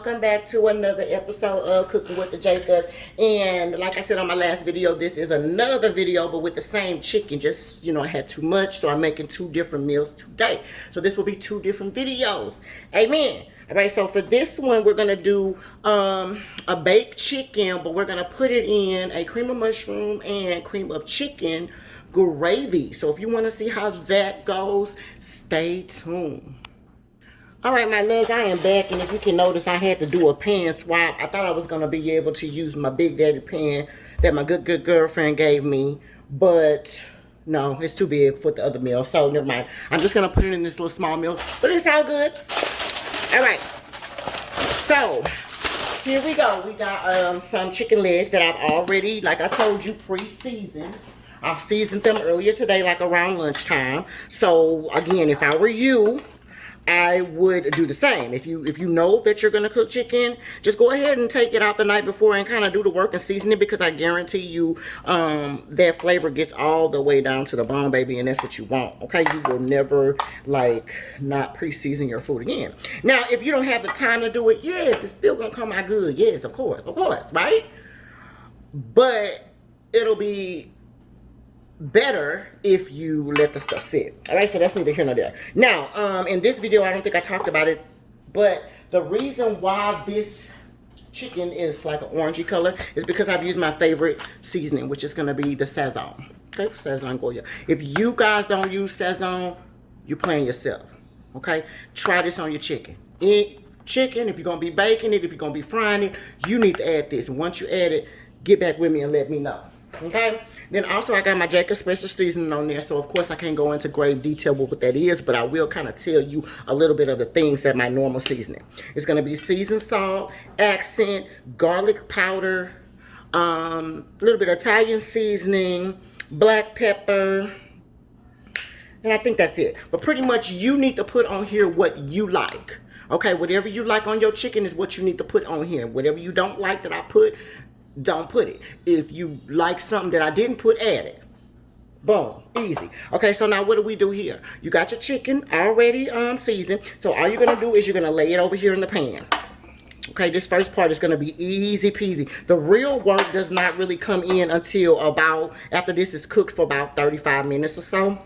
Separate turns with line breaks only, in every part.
welcome back to another episode of Cooking with the Jacobs. And like I said on my last video, this is another video but with the same chicken. Just, I had too much, so I'm making two different meals today. So this will be two different videos. Amen. All right, so for this one, we're going to do a baked chicken, but we're going to put it in a cream of mushroom and cream of chicken gravy. So if you want to see how that goes, stay tuned. All right, my loves, I am back, and if you can notice, I had to do a pan swap. I thought I was going to be able to use my Big Daddy pan that my good girlfriend gave me, but no, it's too big for the other meal, so never mind. I'm just going to put it in this little small meal, but it's all good. All right, so here we go. We got some chicken legs that I've already, like I told you, pre-seasoned. I've seasoned them earlier today, like around lunchtime. So again, if I were you, I would do the same. If you know that you're going to cook chicken, just go ahead and take it out the night before and kind of do the work and season it, because I guarantee you that flavor gets all the way down to the bone, baby, and that's what you want. Okay, you will never not pre-season your food again. Now, if you don't have the time to do it, yes, it's still going to come out good. Yes, of course, right? But it'll be better if you let the stuff sit. All right, so that's neither here nor there. Now, in this video, I don't think I talked about it, but the reason why this chicken is like an orangey color is because I've used my favorite seasoning, which is going to be the Sazon. Okay, Sazon Goya. If you guys don't use Sazon, you're playing yourself. Okay, try this on your chicken. Chicken, if you're going to be baking it, if you're going to be frying it, you need to add this. And once you add it, get back with me and let me know. Okay, then also I got my Jacobs special seasoning on there, so of course I can't go into great detail with what that is, but I will kind of tell you a little bit of the things that my normal seasoning. It's going to be seasoned salt, accent, garlic powder, a little bit of Italian seasoning, black pepper, and I think that's it. But pretty much you need to put on here what you like. Okay, whatever you like on your chicken is what you need to put on here. Whatever you don't like that I put, don't put it. If you like something that I didn't put, add it. Boom, easy. Okay, so now what do we do here? You got your chicken already seasoned. So all you're gonna do is you're gonna lay it over here in the pan. Okay, this first part is gonna be easy peasy. The real work does not really come in until after this is cooked for about 35 minutes or so.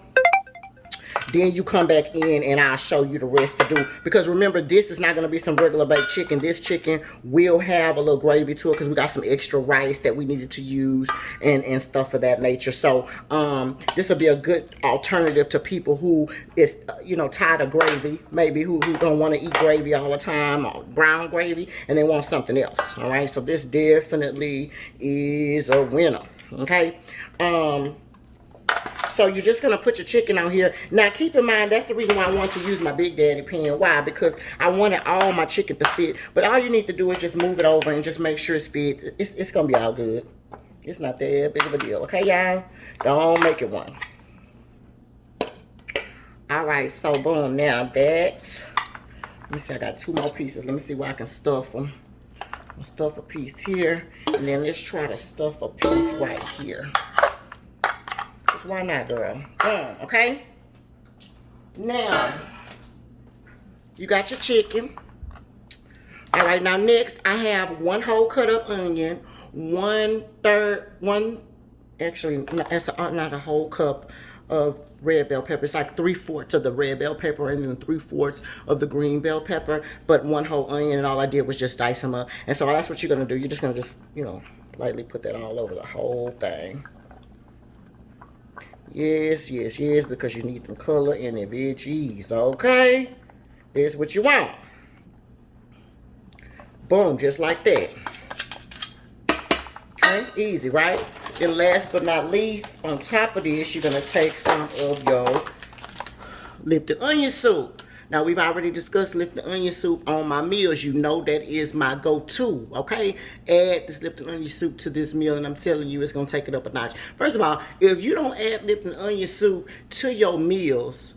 Then you come back in and I'll show you the rest to do. Because remember, this is not going to be some regular baked chicken. This chicken will have a little gravy to it because we got some extra rice that we needed to use and stuff of that nature. So this will be a good alternative to people who is, tired of gravy. Maybe who don't want to eat gravy all the time, or brown gravy, and they want something else. All right, so this definitely is a winner. Okay. So you're just going to put your chicken on here. Now, keep in mind, that's the reason why I want to use my Big Daddy pan. Why? Because I wanted all my chicken to fit. But all you need to do is just move it over and just make sure it's fit. It's going to be all good. It's not that big of a deal. Okay, y'all? Don't make it one. All right, so boom. Now that's... Let me see, I got two more pieces. Let me see where I can stuff them. I'll stuff a piece here. And then let's try to stuff a piece right here. Why not, girl? Boom, okay? Now, you got your chicken. All right, now next, I have one whole cut up onion, actually, that's not a whole cup of red bell pepper. It's like 3/4 of the red bell pepper and then 3/4 of the green bell pepper, but one whole onion, and all I did was just dice them up. And so that's what you're going to do. You're just going to lightly put that all over the whole thing. Yes, because you need them color in the veggies, okay? Here's what you want. Boom, just like that. Okay, easy, right? Then last but not least, on top of this, you're going to take some of your Lipton onion soup. Now, we've already discussed Lipton onion soup on my meals. You know that is my go-to, okay? Add this Lipton onion soup to this meal, and I'm telling you, it's going to take it up a notch. First of all, if you don't add Lipton onion soup to your meals,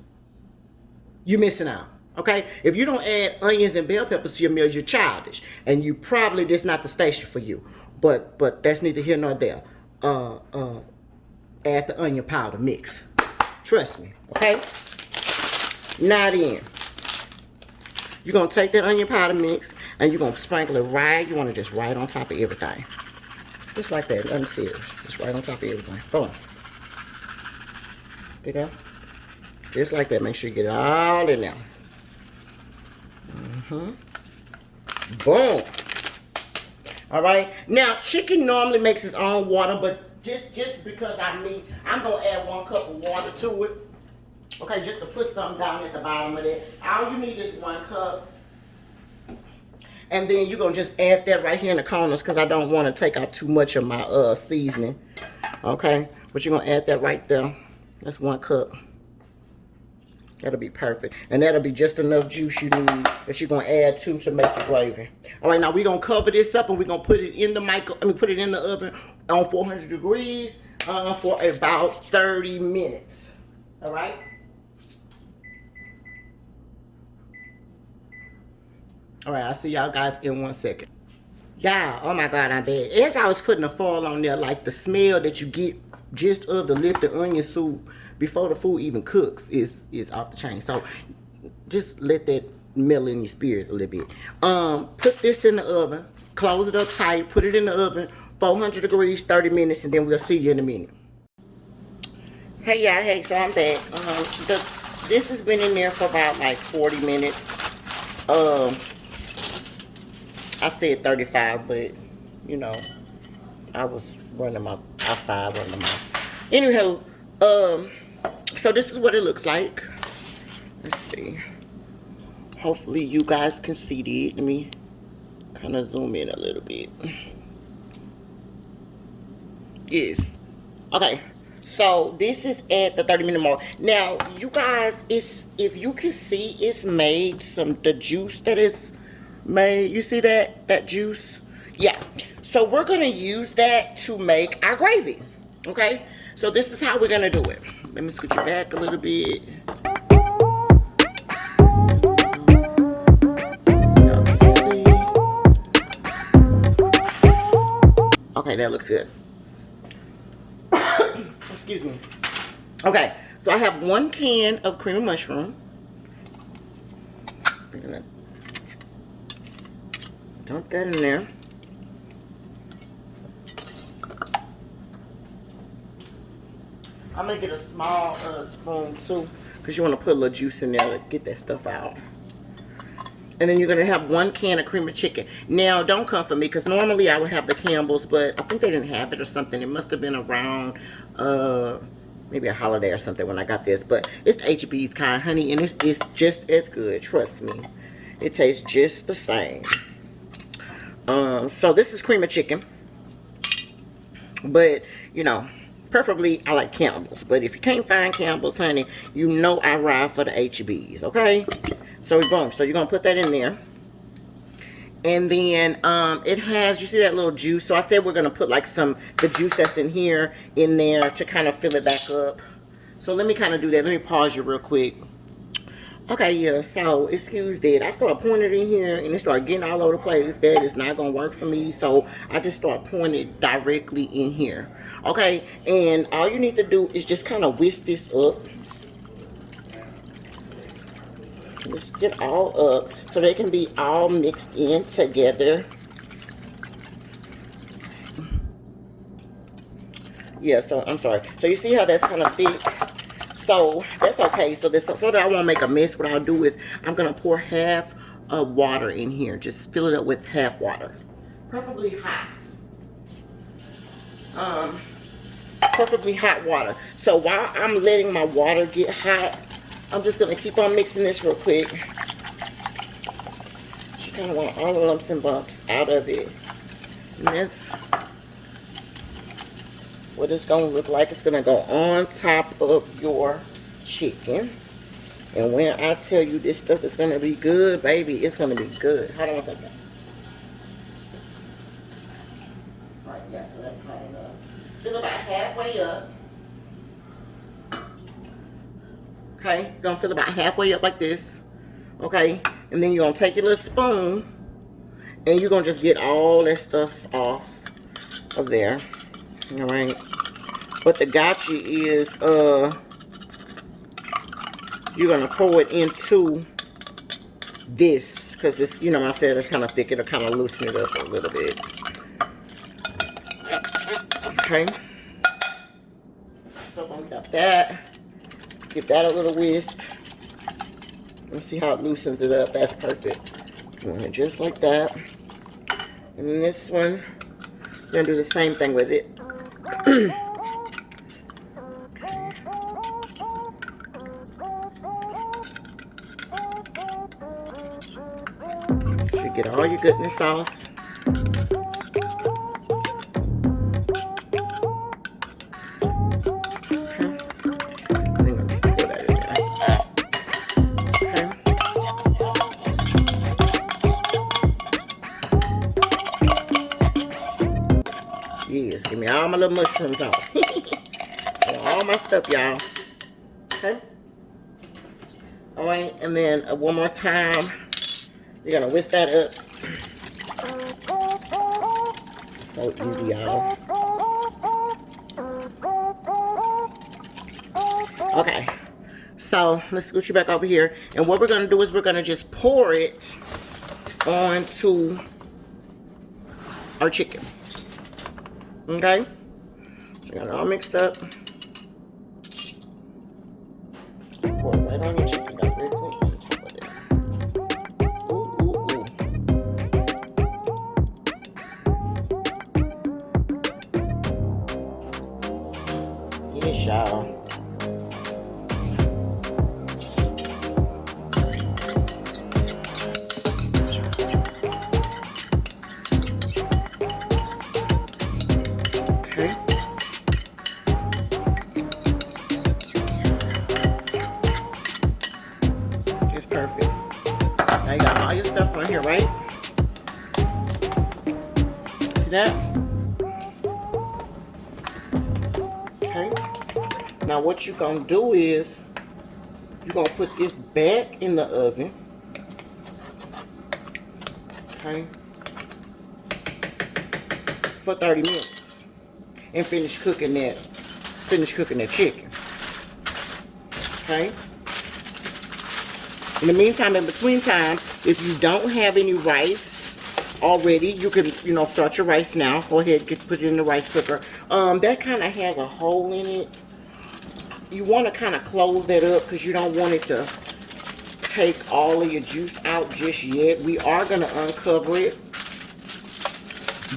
you're missing out, okay? If you don't add onions and bell peppers to your meals, you're childish. And you probably, this is not the station for you. But that's neither here nor there. Add the onion powder mix. Trust me, okay? Now then, you're going to take that onion powder mix. And you're going to sprinkle it right. You want to just right on top of everything. Just like that. Nothing serious. Just right on top of everything. Boom. There you go. Just like that. Make sure you get it all in there. Boom. All right. Now, chicken normally makes its own water, but just because I'm going to add 1 cup of water to it. Okay, just to put something down at the bottom of it. All you need is 1 cup. And then you're going to just add that right here in the corners because I don't want to take off too much of my seasoning. Okay, but you're going to add that right there. That's 1 cup. That'll be perfect. And that'll be just enough juice you need that you're going to add to make the gravy. All right, now we're going to cover this up and we're going to put it in the put it in the oven on 400 degrees for about 30 minutes. All right? All right, I'll see y'all guys in 1 second. Y'all, oh my God, I'm bad. As I was putting the foil on there, like the smell that you get just of the lifted onion soup before the food even cooks is off the chain. So just let that melt in your spirit a little bit. Put this in the oven, close it up tight, put it in the oven, 400 degrees, 30 minutes, and then we'll see you in a minute. Hey y'all, hey, so I'm back. This has been in there for about like 40 minutes. I said 35, but you know, I was running my outside running my mouth. Anywho, so this is what it looks like. Let's see. Hopefully you guys can see it. Let me kind of zoom in a little bit. Yes. Okay. So this is at the 30-minute mark. Now, you guys, if you can see, it's made the juice that is made. You see that juice? Yeah. So we're gonna use that to make our gravy. Okay. So this is how we're gonna do it. Let me scoot you back a little bit. Okay, that looks good. Excuse me. Okay, so I have 1 can of cream of mushroom. I'm gonna dump that in there. I'm gonna get a small spoon too, because you want to put a little juice in there to get that stuff out. And then you're gonna have 1 can of cream of chicken. Now, don't come for me, because normally I would have the Campbell's, but I think they didn't have it or something. It must have been around maybe a holiday or something when I got this. But it's the HEB's kind, honey, and it's just as good. Trust me, it tastes just the same. So this is cream of chicken, but you know, preferably I like Campbell's. But if you can't find Campbell's, honey, you know I ride for the HEB's. Okay. So boom, so you're gonna put that in there. And then it has, you see that little juice? So I said we're gonna put like the juice that's in here in there to kind of fill it back up. So let me kind of do that. Let me pause you real quick. Okay, yeah, so excuse that. I started pouring it in here and it started getting all over the place. That is not gonna work for me. So I just start pouring it directly in here. Okay, and all you need to do is just kind of whisk this up. Just get all up so they can be all mixed in together. Yeah, so I'm sorry. So you see how that's kind of thick? So that's okay. So that I won't make a mess, what I'll do is I'm gonna pour half of water in here. Just fill it up with half water. Preferably hot. Preferably hot water. So while I'm letting my water get hot, I'm just going to keep on mixing this real quick. You kind of want all the lumps and bumps out of it. And that's what it's going to look like. It's going to go on top of your chicken. And when I tell you this stuff is going to be good, baby, it's going to be good. Hold on 1 second. All right, yeah, so that's hot enough. Fill about halfway up. Okay, you're gonna fill about halfway up like this. Okay, and then you're gonna take your little spoon and you're gonna just get all that stuff off of there. All right, but the gotcha is you're gonna pour it into this, because this, you know, I said it's kind of thick. It'll kind of loosen it up a little bit. Okay. So we got that. Give that a little whisk. Let's see how it loosens it up. That's perfect. And just like that. And then this one, you're gonna do the same thing with it. Should get all your goodness off. Yes, give me all my little mushrooms off. All my stuff, y'all. Okay. All right, and then one more time, you're gonna whisk that up. So easy, y'all. Okay, so let's scoot you back over here. And what we're gonna do is we're gonna just pour it onto our chicken. Okay, so got it all mixed up. Pour it right on your chicken directly on top of it. Ooh, ooh, ooh. Yes, y'all. Perfect. Now you got all your stuff on here, right? See that? Okay. Now what you're gonna do is you're gonna put this back in the oven. Okay. For 30 minutes. And finish cooking that chicken. Okay. In the meantime, in between time, if you don't have any rice already, you can, you know, start your rice now. Go ahead, put it in the rice cooker. That kind of has a hole in it. You want to kind of close that up because you don't want it to take all of your juice out just yet. We are going to uncover it.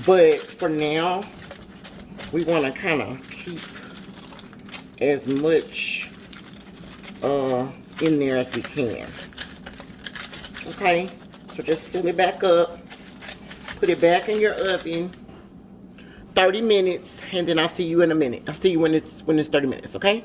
But for now, we want to kind of keep as much in there as we can. Okay, so just seal it back up, put it back in your oven, 30 minutes, and then I'll see you in a minute. I'll see you when it's 30 minutes, okay?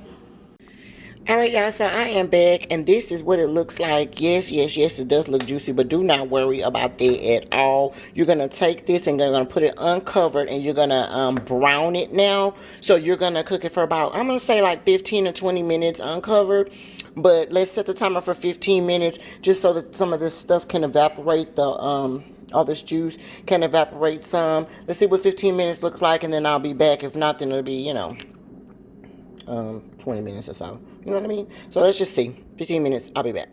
All right, y'all, so I am back, and this is what it looks like. Yes, it does look juicy, but do not worry about that at all. You're going to take this and you're going to put it uncovered, and you're going to brown it now. So you're going to cook it for about, I'm going to say like 15 or 20 minutes uncovered. But let's set the timer for 15 minutes just so that some of this stuff can evaporate, all this juice can evaporate some. Let's see what 15 minutes looks like, and then I'll be back. If not, then it'll be, you know, 20 minutes or so. You know what I mean? So let's just see. 15 minutes, I'll be back.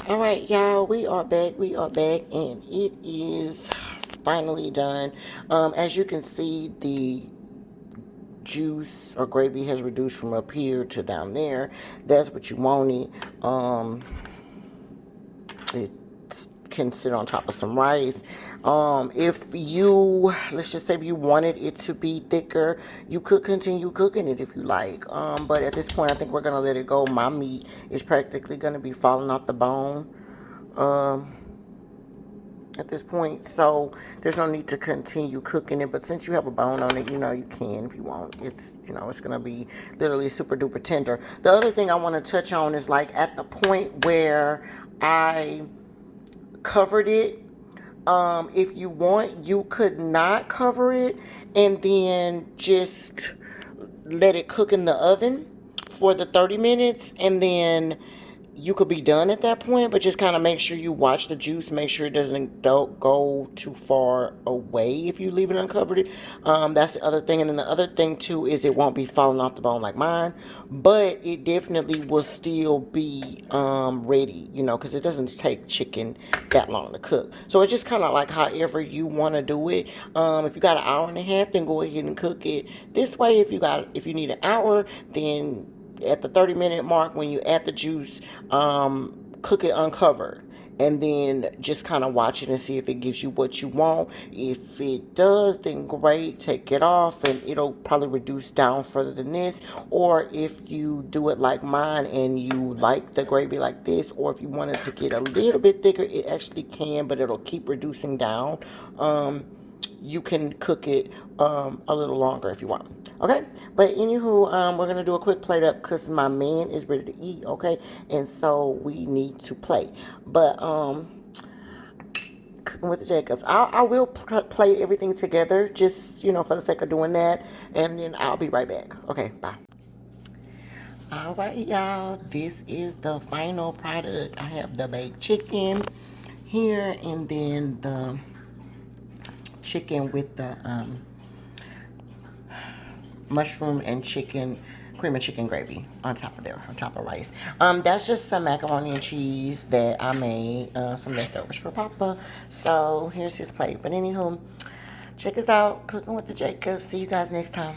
All right, y'all, we are back, and it is finally done. As you can see, the juice or gravy has reduced from up here to down there. That's what you wanted. It can sit on top of some rice. If you, let's just say if you wanted it to be thicker, you could continue cooking it if you like. But at this point, I think we're gonna let it go. My meat is practically gonna be falling off the bone at this point, so there's no need to continue cooking it. But since you have a bone on it, you know, you can if you want. It's, you know, it's gonna be literally super duper tender. The other thing I want to touch on is like at the point where I covered it, if you want, you could not cover it and then just let it cook in the oven for the 30 minutes and then you could be done at that point, but just kind of make sure you watch the juice. Make sure it doesn't don't go too far away if you leave it uncovered. That's the other thing. And then the other thing too is it won't be falling off the bone like mine, but it definitely will still be ready, you know, because it doesn't take chicken that long to cook. So it's just kind of like however you want to do it. If you got an hour and a half, then go ahead and cook it this way. If you need an hour, then at the 30-minute mark when you add the juice, cook it uncovered, and then just kind of watch it and see if it gives you what you want. If it does, then great, take it off and it'll probably reduce down further than this. Or if you do it like mine and you like the gravy like this, or if you want it to get a little bit thicker, it actually can, but it'll keep reducing down. You can cook it a little longer if you want. Okay, but anywho, we're gonna do a quick plate up because my man is ready to eat. Okay, and so we need to play. But cooking with the Jacobs, I will play everything together, just for the sake of doing that, and then I'll be right back. Okay, bye. All right, y'all. This is the final product. I have the baked chicken here, and then the chicken with the mushroom and chicken, cream and chicken gravy on top of there, on top of rice. That's just some macaroni and cheese that I made, some leftovers for Papa. So here's his plate. But anywho, check us out, Cooking with the Jacobs. See you guys next time.